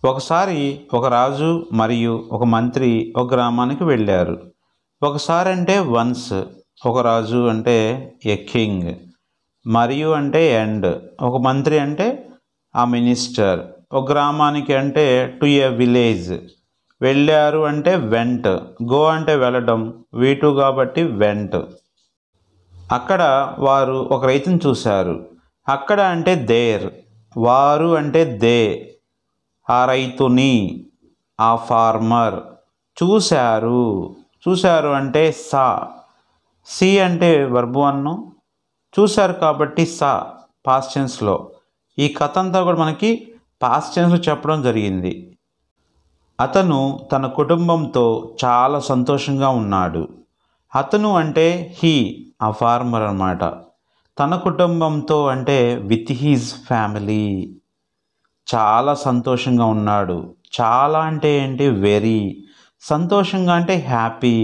ఒకసారి ఒక రాజు మరియు ఒక మంత్రి ఒక గ్రామానికి వెళ్ళారు. ఒకసారి అంటే వన్స్, ఒక రాజు అంటే ఎ కింగ్, మరియు అంటే ఎండ్, ఒక మంత్రి అంటే ఆ మినిస్టర్, ఒక గ్రామానికి అంటే టు ఎ విలేజ్. వెళ్ళారు అంటే వెంట్, గో అంటే వెళ్ళడం, వీటు కాబట్టి వెంట్. అక్కడ వారు ఒక రైతుని చూశారు. అక్కడ అంటే దేర్, వారు అంటే దే, ఆ రైతుని, ఆ ఫార్మర్. చూశారు, చూశారు అంటే సా, సి అంటే వర్బ్ వన్, చూశారు కాబట్టి సా పాస్ట్ టెన్స్లో. ఈ కథ అంతా కూడా మనకి పాస్ట్ టెన్స్లో చెప్పడం జరిగింది. అతను తన కుటుంబంతో చాలా సంతోషంగా ఉన్నాడు. అతను అంటే హీ, ఆ ఫార్మర్ అన్నమాట. తన కుటుంబంతో అంటే విత్ హీజ్ ఫ్యామిలీ. చాలా సంతోషంగా ఉన్నాడు. చాలా అంటే ఏంటి, వెరీ. సంతోషంగా అంటే హ్యాపీ.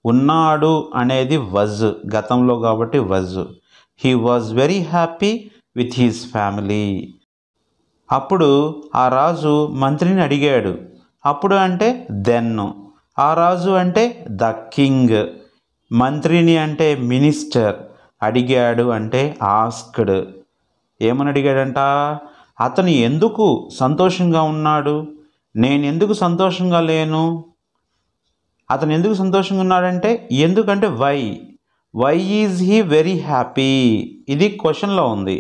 ఉన్నాడు అనేది వజ్, గతంలో కాబట్టి was. He was very happy with he's family. అప్పుడు ఆ రాజు మంత్రిని అడిగాడు. అప్పుడు అంటే దెన్. ఆ రాజు అంటే ద కింగ్. మంత్రిని అంటే మినిస్టర్. అడిగాడు అంటే ఆస్క్డ్. ఏమని అడిగాడంట? అతను ఎందుకు సంతోషంగా ఉన్నాడు, నేను ఎందుకు సంతోషంగా లేను? అతను ఎందుకు సంతోషంగా ఉన్నాడంటే ఎందుకంటే why, why is he very happy, ఇది క్వశ్చన్లో ఉంది.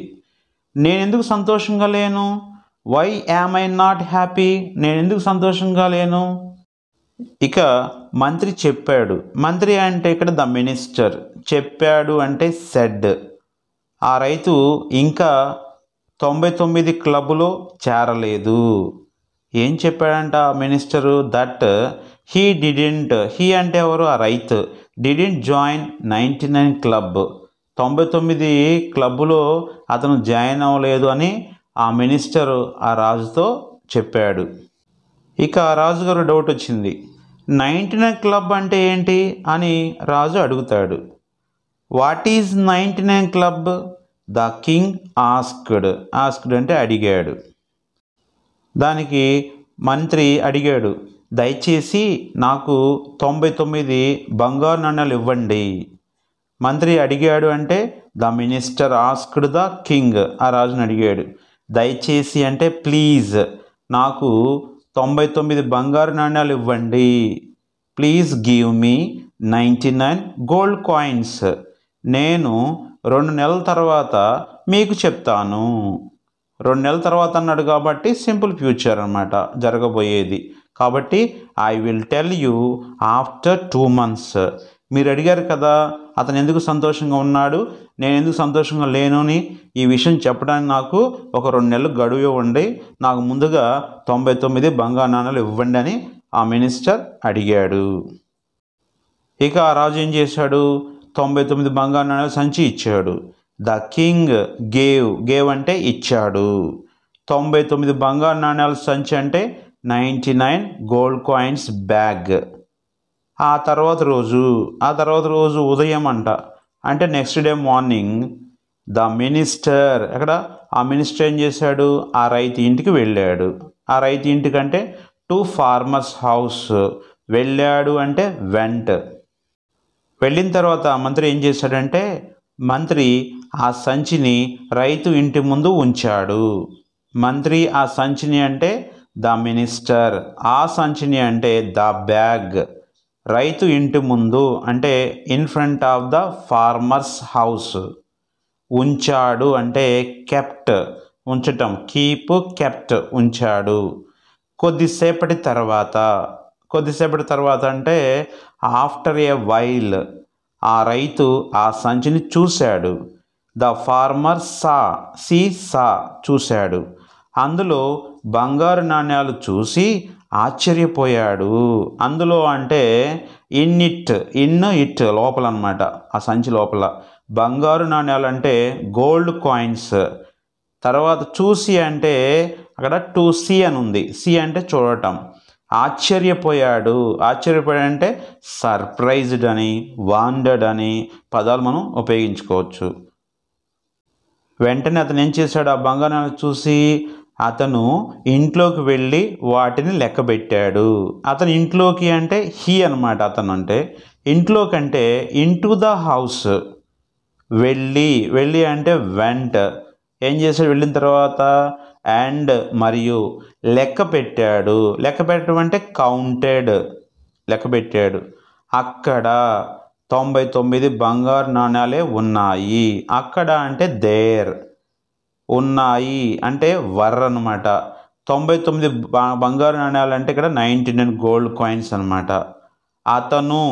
నేను ఎందుకు సంతోషంగా లేను, why am I not happy, నేను ఎందుకు సంతోషంగా లేను? ఇక మంత్రి చెప్పాడు. మంత్రి అంటే ఇక్కడ ద మినిస్టర్. చెప్పాడు అంటే సెడ్. ఆ రైతు ఇంకా 99 క్లబ్లో చేరలేదు. ఏం చెప్పాడంట minister? That he didn't, he అంటే ఎవరు? ఆ రైతు. డిడెంట్ జాయిన్ 99 క్లబ్, 99 క్లబ్లో అతను జాయిన్ అవ్వలేదు అని ఆ మినిస్టరు ఆ రాజుతో చెప్పాడు. ఇక ఆ రాజుగారు డౌట్ వచ్చింది. 99 క్లబ్ అంటే ఏంటి అని రాజు అడుగుతాడు. What is 99 club? The king asked. Asked అంటే అడిగాడు. దానికి మంత్రి అడిగాడు, దయచేసి నాకు 99 బంగారు నాణ్యాలు ఇవ్వండి. మంత్రి అడిగాడు అంటే the minister asked the king, ఆ రాజుని అడిగాడు. దయచేసి అంటే ప్లీజ్, నాకు 99 బంగారు నాణ్యాలు ఇవ్వండి. Please give me 99 gold coins. నేను 2 నెలల తర్వాత మీకు చెప్తాను. 2 నెలల తర్వాత అన్నాడు కాబట్టి సింపుల్ ఫ్యూచర్ అన్నమాట, జరగబోయేది. కాబట్టి I will tell you after 2 months. మీరు అడిగారు కదా అతను ఎందుకు సంతోషంగా ఉన్నాడు, నేను ఎందుకు సంతోషంగా లేను అని. ఈ విషయం చెప్పడానికి నాకు ఒక 2 నెలలు గడువు ఇవ్వండి. నాకు ముందుగా 99 బంగారు నాణాలు ఇవ్వండి అని ఆ మినిస్టర్ అడిగాడు. ఇక ఆ రాజు ఏం చేశాడు? 99 బంగారు నాణాలు సంచి ఇచ్చాడు. ద కింగ్ గేవ్, గేవ్ అంటే ఇచ్చాడు. 99 బంగారు నాణ్యాల సంచి అంటే 99 గోల్డ్ కాయిన్స్ బ్యాగ్. ఆ తర్వాత రోజు ఉదయం అంటే next day morning the minister, ఎక్కడ ఆ మినిస్టర్ ఏం చేశాడు? ఆ రైతు ఇంటికి వెళ్ళాడు. ఆ రైతు ఇంటికంటే టు ఫార్మర్స్ హౌస్. వెళ్ళాడు అంటే వెంట్. వెళ్ళిన తర్వాత మంత్రి ఏం చేశాడంటే, మంత్రి ఆ సంచిని రైతు ఇంటి ముందు ఉంచాడు. మంత్రి ఆ సంచిని అంటే ద మినిస్టర్, ఆ సంచిని అంటే ద బ్యాగ్. రైతు ఇంటి ముందు అంటే in front of the farmers house. ఉంచాడు అంటే కెప్ట్, ఉంచటం, కీప్, కెప్ట్, ఉంచాడు. కొద్దిసేపటి తర్వాత అంటే ఆఫ్టర్ ఏ వైల్, ఆ రైతు ఆ సంచిని చూశాడు. ద ఫార్మర్ సా, సా చూశాడు. అందులో బంగారు నాణ్యాలు చూసి ఆశ్చర్యపోయాడు. అందులో అంటే ఇన్ ఇట్ లోపల అన్నమాట, ఆ సంచి లోపల బంగారు నాణ్యాలు అంటే గోల్డ్ కాయిన్స్. తర్వాత చూసి అంటే అక్కడ టు సీ అని ఉంది. సీ అంటే చూడటం. ఆశ్చర్యపోయాడు అంటే సర్ప్రైజ్డ్ అని, వాండర్డ్ అని పదాలు మనం ఉపయోగించుకోవచ్చు. వెంటనే అతను ఏం చేశాడు? ఆ బంగారాన్ని చూసి అతను ఇంట్లోకి వెళ్ళి వాటిని లెక్కబెట్టాడు. అతను ఇంట్లోకి అంటే హీ అనమాట. అతను అంటే ఇంట్లోకి అంటే ఇంటూ ద హౌస్, వెళ్ళి అంటే వెంట్. ఏం చేశాడు వెళ్ళిన తర్వాత? అండ్ మరియు లెక్క పెట్టాడు. లెక్క పెట్టడం అంటే కౌంటెడ్, లెక్క పెట్టాడు. అక్కడ 99 బంగారు నాణ్యాలే ఉన్నాయి. అక్కడ అంటే దేర్, ఉన్నాయి అంటే వర్ అనమాట. 99 బంగారు నాణ్యాలు అంటే ఇక్కడ 99 గోల్డ్ కాయిన్స్ అనమాట. అతను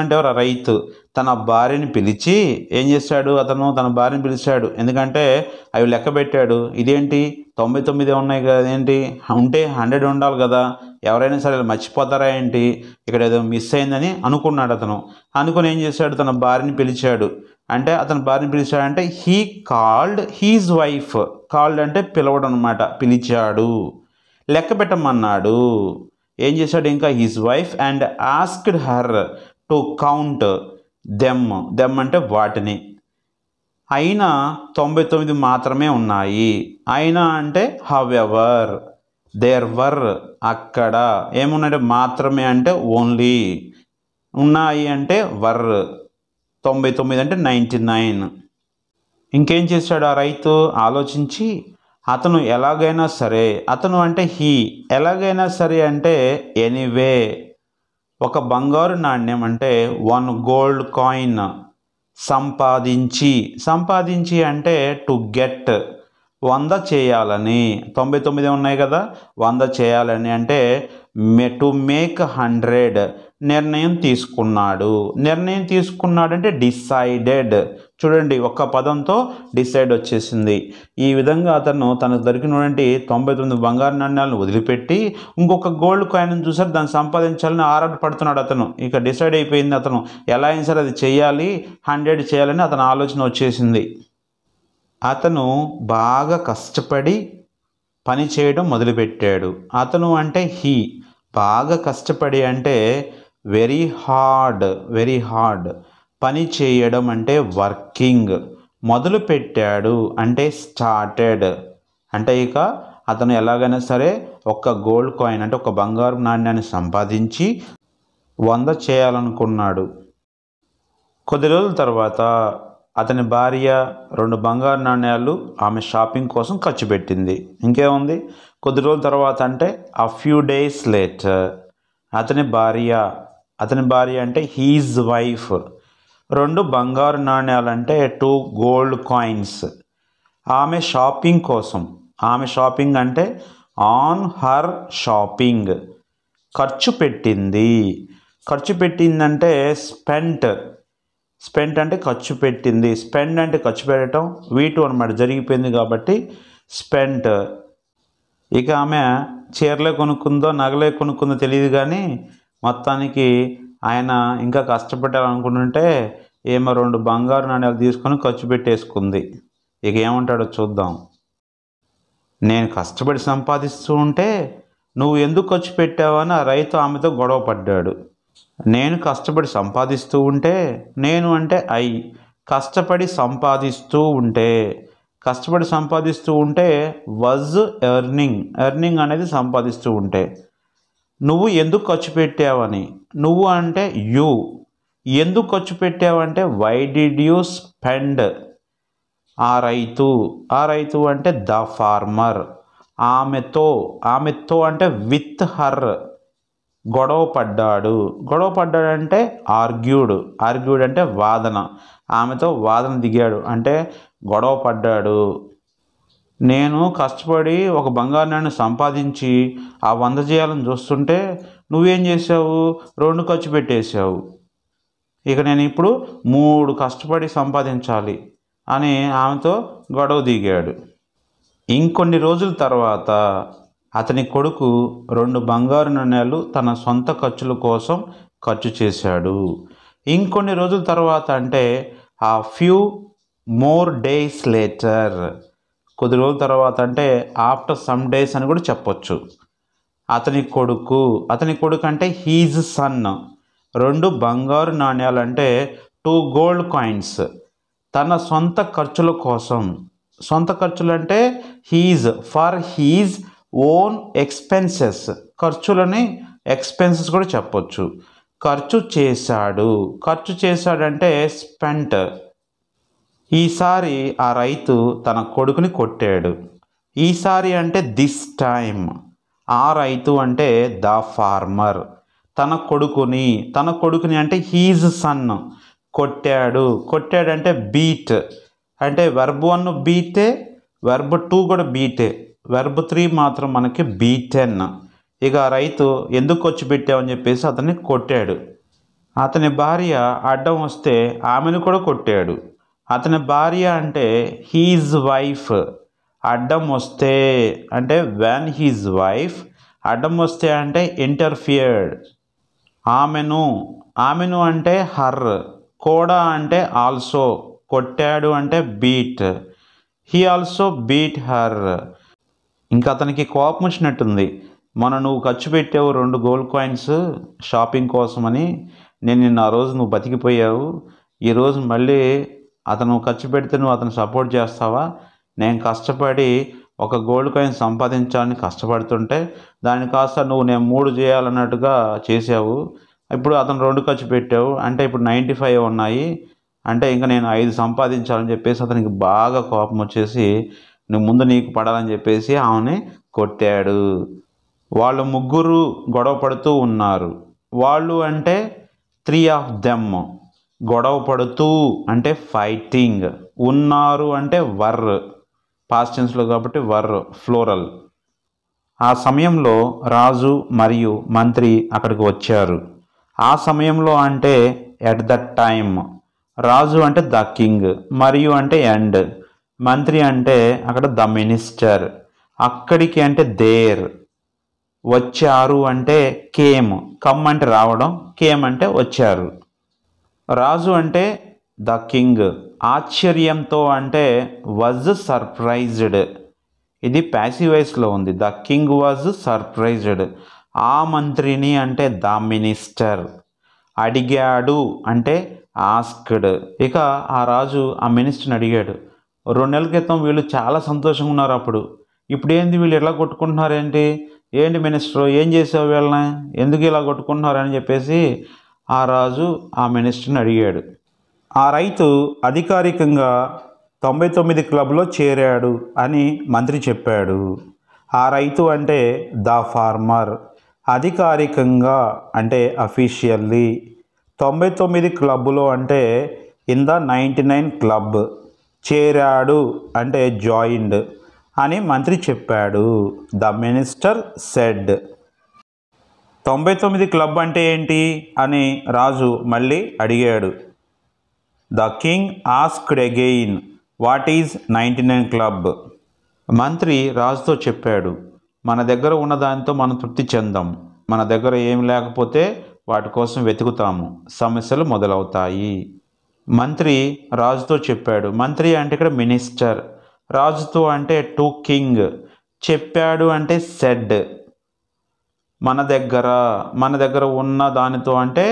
అంటే ఎవరు? రైతు తన భార్యని పిలిచి ఏం చేశాడు? అతను తన భార్యని పిలిచాడు. ఎందుకంటే అవి లెక్క పెట్టాడు. ఇదేంటి 99 ఉన్నాయి కదా, ఏంటి ఉంటే 100 ఉండాలి కదా, ఎవరైనా సరే ఇలా మర్చిపోతారా ఏంటి, ఇక్కడ ఏదో మిస్ అయిందని అనుకున్నాడు అతను. అనుకుని ఏం చేశాడు? తన భార్యని పిలిచాడు. అంటే అతని భార్యని పిలిచాడంటే he called his wife. Called అంటే పిలవడం అనమాట, పిలిచాడు. లెక్క పెట్టమన్నాడు. ఏం చేశాడు ఇంకా? His wife and asked her to count them అంటే వాటిని. అయినా 99 మాత్రమే ఉన్నాయి. అయినా అంటే హవెవర్ దేర్ వర్, అక్కడ ఏమున్నాయంటే మాత్రమే అంటే ఓన్లీ, ఉన్నాయి అంటే వర్, 99 అంటే 99. ఇంకేం చేశాడు ఆ రైతు? ఆలోచించి అతను ఎలాగైనా సరే, అతను అంటే హీ, ఎలాగైనా సరే అంటే ఎనీవే, ఒక బంగారు నాణ్యం అంటే 1 గోల్డ్ కాయిన్ సంపాదించి అంటే టు గెట్, 100 చేయాలని. 99 ఉన్నాయి కదా, 100 చేయాలని అంటే టు మేక్ 100 నిర్ణయం తీసుకున్నాడు అంటే డిసైడెడ్. చూడండి, ఒక్క పదంతో డిసైడ్ వచ్చేసింది. ఈ విధంగా అతను తనకు దొరికినటువంటి 99 బంగారు నాణ్యాలను వదిలిపెట్టి ఇంకొక గోల్డ్ కాయిన్ చూసారు, దాన్ని సంపాదించాలని ఆరాట పడుతున్నాడు అతను. ఇక డిసైడ్ అయిపోయింది అతను, ఎలా అయినా సరే అది చేయాలి, 100 చేయాలని అతని ఆలోచన వచ్చేసింది. అతను బాగా కష్టపడి పని చేయడం మొదలుపెట్టాడు. అతను అంటే హీ, బాగా కష్టపడి అంటే వెరీ హార్డ్. పని చేయడం అంటే వర్కింగ్. మొదలుపెట్టాడు అంటే స్టార్టెడ్. అంటే ఇక అతను ఎలాగైనా సరే ఒక గోల్డ్ కాయిన్ అంటే ఒక బంగారు నాణ్యాన్ని సంపాదించి 100 చేయాలనుకున్నాడు. కొద్ది రోజుల తర్వాత అతని భార్య 2 బంగారు నాణ్యాలు ఆమె షాపింగ్ కోసం ఖర్చు పెట్టింది. ఇంకేముంది, కొద్ది రోజుల తర్వాత అంటే a few days later అతని భార్య అంటే హీజ్ వైఫ్ 2 బంగారు నాణ్యాలు అంటే 2 గోల్డ్ కాయిన్స్ ఆమె షాపింగ్ అంటే ఆన్ హర్ షాపింగ్ ఖర్చు పెట్టిందంటే స్పెంట్ అంటే ఖర్చు పెట్టింది. స్పెండ్ అంటే ఖర్చు పెట్టడం, V2 అనమాట, జరిగిపోయింది కాబట్టి స్పెంట్. ఇక ఆమె చీరలే కొనుక్కుందో నగలే కొనుక్కుందో తెలియదు, కానీ మొత్తానికి ఆయన ఇంకా కష్టపెట్టాలనుకుంటుంటే ఏమో 2 బంగారు నాణ్యాలు తీసుకొని ఖర్చు పెట్టేసుకుంది. ఇక ఏమంటాడో చూద్దాం. నేను కష్టపడి సంపాదిస్తూ ఉంటే నువ్వు ఎందుకు ఖర్చు పెట్టావని ఆ రైతు ఆమెతో గొడవ పడ్డాడు. నేను కష్టపడి సంపాదిస్తూ ఉంటే, నేను అంటే కష్టపడి సంపాదిస్తూ ఉంటే వాజ్ ఎర్నింగ్ అనేది సంపాదిస్తూ ఉంటే, నువ్వు ఎందుకు ఖర్చు పెట్టావని, నువ్వు అంటే యూ, ఎందుకు ఖర్చు పెట్టావంటే వై డిడ్ యూ స్పెండ్. ఆ రైతు అంటే ద ఫార్మర్, ఆమెతో అంటే విత్ హర్, గొడవ పడ్డాడు అంటే ఆర్గ్యూడ్ అంటే వాదన, ఆమెతో వాదన దిగాడు అంటే గొడవ పడ్డాడు. నేను కష్టపడి ఒక బంగారు నాణ్యాన్ని సంపాదించి ఆ 100 చేయాలని చూస్తుంటే నువ్వేం చేసావు? 2 ఖర్చు పెట్టేశావు. ఇక నేను ఇప్పుడు 3 కష్టపడి సంపాదించాలి అని ఆమెతో గొడవ దిగాడు. ఇంకొన్ని రోజుల తర్వాత అతని కొడుకు 2 బంగారు నాణ్యాలు తన సొంత ఖర్చుల కోసం ఖర్చు చేశాడు. ఇంకొన్ని రోజుల తర్వాత అంటే a few more days later, కొద్ది రోజుల తర్వాత అంటే ఆఫ్టర్ సమ్ డేస్ అని కూడా చెప్పొచ్చు. అతని కొడుకు అంటే హీజ్ సన్ 2 బంగారు నాణ్యాలు అంటే 2 గోల్డ్ కాయిన్స్ తన సొంత ఖర్చుల కోసం సొంత ఖర్చులు అంటే ఫర్ హీజ్ ఓన్ ఎక్స్పెన్సెస్. ఖర్చులని ఎక్స్పెన్సెస్ కూడా చెప్పొచ్చు. ఖర్చు చేశాడంటే స్పెంట్. ఈసారి ఆ రైతు తన కొడుకుని కొట్టాడు. ఈసారి అంటే దిస్ టైమ్. ఆ రైతు అంటే ద ఫార్మర్. తన కొడుకుని అంటే హీజ్ సన్ కొట్టాడంటే బీట్. అంటే వెర్బ్ 1 బీటే, వెర్బ్ 2 కూడా బీటే, వెర్బ్ 3 మాత్రం మనకి బీటెన్. ఇక రైతు ఎందుకు ఖర్చు పెట్టావని చెప్పేసి అతన్ని కొట్టాడు. అతని భార్య అడ్డం వస్తే ఆమెను కూడా కొట్టాడు. అతని భార్య అంటే హీజ్ వైఫ్. అడ్డం వస్తే అంటే వెన్ హీజ్ వైఫ్, అడ్డం వస్తే అంటే ఇంటర్ఫియర్డ్. ఆమెను అంటే హర్, కూడా అంటే ఆల్సో, కొట్టాడు అంటే beat. He also beat her. ఇంకా అతనికి కోపం వచ్చినట్టుంది. నువ్వు ఖర్చు పెట్టావు 2 గోల్డ్ కాయిన్స్ షాపింగ్ కోసమని, నిన్న ఆ రోజు నువ్వు బతికిపోయావు. ఈరోజు మళ్ళీ అతను ఖర్చు పెడితే నువ్వు అతను సపోర్ట్ చేస్తావా? నేను కష్టపడి ఒక గోల్డ్ కాయిన్ సంపాదించాలని కష్టపడుతుంటే దాని కాస్త నేను 3 చేయాలన్నట్టుగా చేసావు. ఇప్పుడు అతను 2 ఖర్చు పెట్టావు అంటే ఇప్పుడు 95 ఉన్నాయి. అంటే ఇంకా నేను 5 సంపాదించాలని చెప్పేసి అతనికి బాగా కోపం వచ్చేసి నీకు పడాలని చెప్పేసి ఆమెని కొట్టాడు. వాళ్ళు ముగ్గురు గొడవ పడుతూ ఉన్నారు. వాళ్ళు అంటే 3 of them. గొడవ పడుతూ అంటే ఫైటింగ్. ఉన్నారు అంటే వర్, పాస్ట్ టెన్స్లో కాబట్టి వర్ ఫ్లోరల్. ఆ సమయంలో రాజు మరియు మంత్రి అక్కడికి వచ్చారు. ఆ సమయంలో అంటే ఎట్ దట్ టైమ్. రాజు అంటే ద కింగ్, మరియు అంటే ఎండ్. మంత్రి అంటే అక్కడ ద మినిస్టర్. అక్కడికి అంటే దేర్. వచ్చారు అంటే కేమ్. కమ్ అంటే రావడం, కేమ్ అంటే వచ్చారు. రాజు అంటే ద కింగ్. ఆశ్చర్యంతో అంటే వాజ్ సర్ప్రైజ్డ్. ఇది ప్యాసివ్ వాయిస్లో ఉంది. The king was surprised. ఆ మంత్రిని అంటే ద మినిస్టర్. అడిగాడు అంటే ఆస్క్డ్. ఇక ఆ రాజు ఆ మినిస్టర్ని అడిగాడు, 2 నెలల క్రితం వీళ్ళు చాలా సంతోషంగా ఉన్నారు, ఇప్పుడు ఏంది వీళ్ళు ఇలా కొట్టుకుంటున్నారు, ఏంటి మినిస్టర్ ఏం చేసావు వీళ్ళని, ఎందుకు ఇలా కొట్టుకుంటున్నారని చెప్పేసి ఆ రాజు ఆ మినిస్టర్ని అడిగాడు. ఆ రైతు అధికారికంగా 99 క్లబ్లో చేరాడు అని మంత్రి చెప్పాడు. ఆ రైతు అంటే ద ఫార్మర్. అధికారికంగా అంటే అఫీషియల్లీ. 99 క్లబ్లో అంటే ఇన్ ద 99 క్లబ్. చేరాడు అంటే జాయిన్డ్ అని మంత్రి చెప్పాడు. The minister said. 99 క్లబ్ అంటే ఏంటి అని రాజు మళ్ళీ అడిగాడు. The king asked again, what is 99 club? మంత్రి రాజుతో చెప్పాడు, మన దగ్గర ఉన్నదానితో మనం తృప్తి చెందాం. మన దగ్గర ఏం లేకపోతే వాటి కోసం వెతుకుతాము, సమస్యలు మొదలవుతాయి. మంత్రి రాజుతో చెప్పాడు. మంత్రి అంటే ఇక్కడ మినిస్టర్. రాజుతో అంటే టు కింగ్. చెప్పాడు అంటే సెడ్. మన దగ్గర ఉన్న దానితో అంటే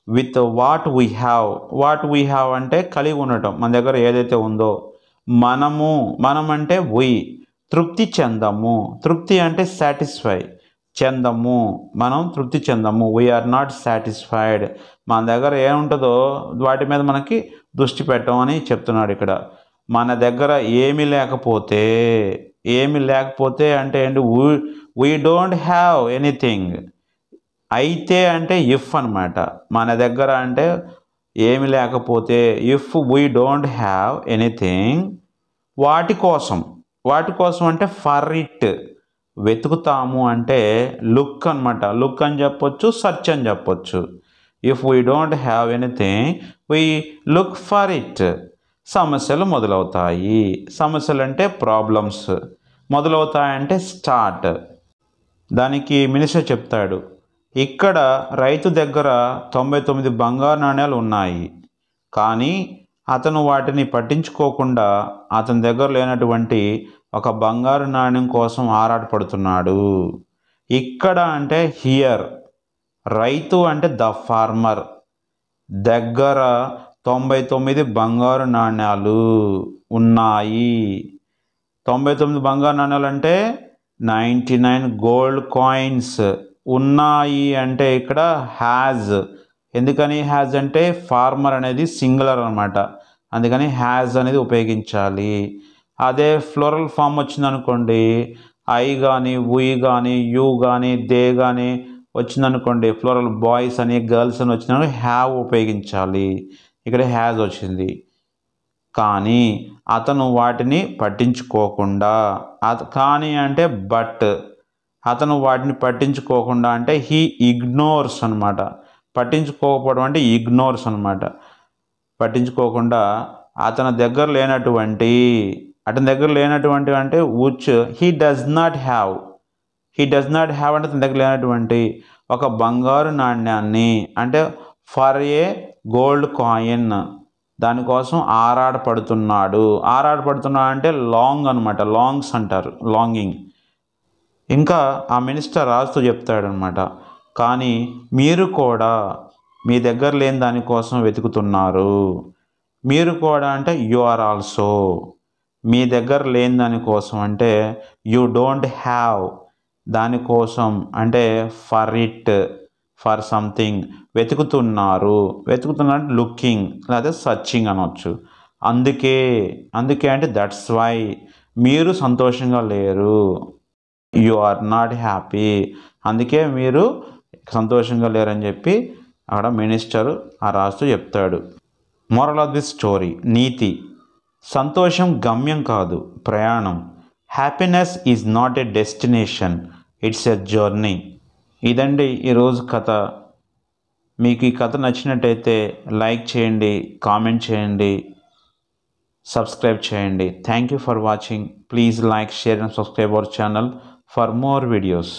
విత్ వాట్ వీ హ్యావ్ అంటే కలిగి ఉండటం, మన దగ్గర ఏదైతే ఉందో. మనం అంటే వీ. తృప్తి చెందము. తృప్తి అంటే సాటిస్ఫై. చెందము, మనం తృప్తి చెందము. We are not satisfied. మన దగ్గర ఏముంటుందో వాటి మీద మనకి దృష్టి పెట్టమని చెప్తున్నాడు ఇక్కడ. మన దగ్గర ఏమీ లేకపోతే అంటే ఏంటి, వీ డోంట్ హ్యావ్ ఎనీథింగ్. అయితే అంటే ఇఫ్ అనమాట. మన దగ్గర అంటే ఏమి లేకపోతే, if we don't have anything, వాటి కోసం అంటే ఫర్ ఇట్. వెతుకుతాము అంటే లుక్ అనమాట. లుక్ అని చెప్పొచ్చు, సర్చ్ అని చెప్పొచ్చు. If we don't have anything we look for it. సమస్యలు మొదలవుతాయి. సమస్యలు అంటే ప్రాబ్లమ్స్. మొదలవుతాయంటే స్టార్ట్. దానికి మినిస్టర్ చెప్తాడు, ఇక్కడ రైతు దగ్గర 99 బంగారు నాణ్యాలు ఉన్నాయి, కానీ అతను వాటిని పట్టించుకోకుండా అతని దగ్గర లేనటువంటి ఒక బంగారు నాణ్యం కోసం ఆరాటపడుతున్నాడు. ఇక్కడ అంటే హియర్. రైతు అంటే ద ఫార్మర్. దగ్గర 99 బంగారు నాణ్యాలు ఉన్నాయి. 99 బంగారు నాణ్యాలు అంటే 99 గోల్డ్ కాయిన్స్. ఉన్నాయి అంటే ఇక్కడ హ్యాజ్. ఎందుకని హ్యాజ్ అంటే ఫార్మర్ అనేది సింగులర్ అనమాట, అందుకని హ్యాజ్ అనేది ఉపయోగించాలి. అదే ఫ్లోరల్ ఫామ్ వచ్చిందనుకోండి, ఐ కానీ వి కానీ యూ కానీ దే కానీ వచ్చిందనుకోండి, ఫ్లోరల్ బాయ్స్ అని గర్ల్స్ అని వచ్చిన హ్యావ్ ఉపయోగించాలి. ఇక్కడ హ్యాజ్ వచ్చింది. కానీ అతను వాటిని పట్టించుకోకుండా, కానీ అంటే బట్, అతను వాటిని పట్టించుకోకుండా అంటే హీ ఇగ్నోర్స్ అనమాట. పట్టించుకోకపోవడం అంటే ఇగ్నోర్స్ అనమాట. పట్టించుకోకుండా అతని దగ్గర లేనటువంటి అంటే which he does not have. He does not have అంటే తన దగ్గర లేనటువంటి ఒక బంగారు నాణ్యాన్ని, అంటే ఫర్ ఏ గోల్డ్ కాయిన్, దానికోసం ఆరాటపడుతున్నాడు. అంటే లాంగ్ అనమాట, లాంగ్స్ అంటారు, లాంగింగ్. ఇంకా ఆ మినిస్టర్ రాజుతో చెప్తాడనమాట, కానీ మీరు కూడా మీ దగ్గర లేని దానికోసం వెతుకుతున్నారు. మీరు కూడా అంటే యు ఆర్ ఆల్సో. మీ దగ్గర లేని దానికోసం అంటే యూ డోంట్ హ్యావ్, దానికోసం అంటే ఫర్ ఇట్, ఫర్ సంథింగ్ వెతుకుతున్నారు అంటే లుకింగ్ లేదా సర్చింగ్ అనవచ్చు. అందుకే అంటే దట్స్ వై, మీరు సంతోషంగా లేరు. యు ఆర్ నాట్ హ్యాపీ, అందుకే మీరు సంతోషంగా లేరని చెప్పి అక్కడ మినిస్టర్ ఆ రాజుతో చెప్తాడు. మోరల్ ఆఫ్ ది స్టోరీ, నీతి: సంతోషం గమ్యం కాదు, ప్రయాణం. Happiness is not a destination, it's a journey. ఇదండి ఈరోజు కథ. మీకు ఈ కథ నచ్చినట్టయితే లైక్ చేయండి, కామెంట్ చేయండి, సబ్స్క్రైబ్ చేయండి. Thank you for watching. Please like, share and subscribe our channel for more videos.